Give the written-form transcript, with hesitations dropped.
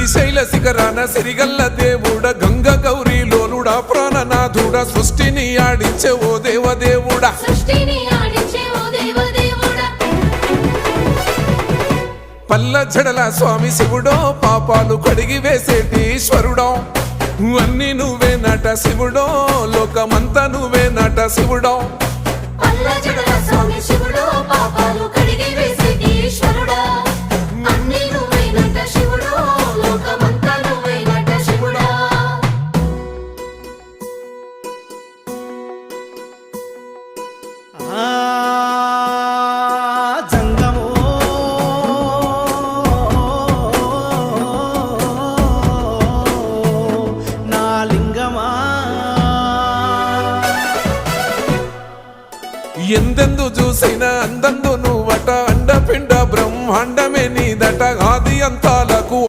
శ్రీశైల శిఖరాన సిరిగల్ల దేవుడ గంగ గౌరీ లోలుడా ప్రాణనాథుడా సృష్టిని ఆడించే ఓ దేవదేవుడా పల్ల జడల స్వామి శివుడో పాపాలు కడిగి వేసేటి ఈశ్వరుడో అన్ని నువ్వే నట శివుడో లోకమంతా నువ్వే నట శివుడో ఎందెందు చూసైనా అందందు నువ్వట అండపిండ బ్రహ్మాండమే నీదట ఆది అంతా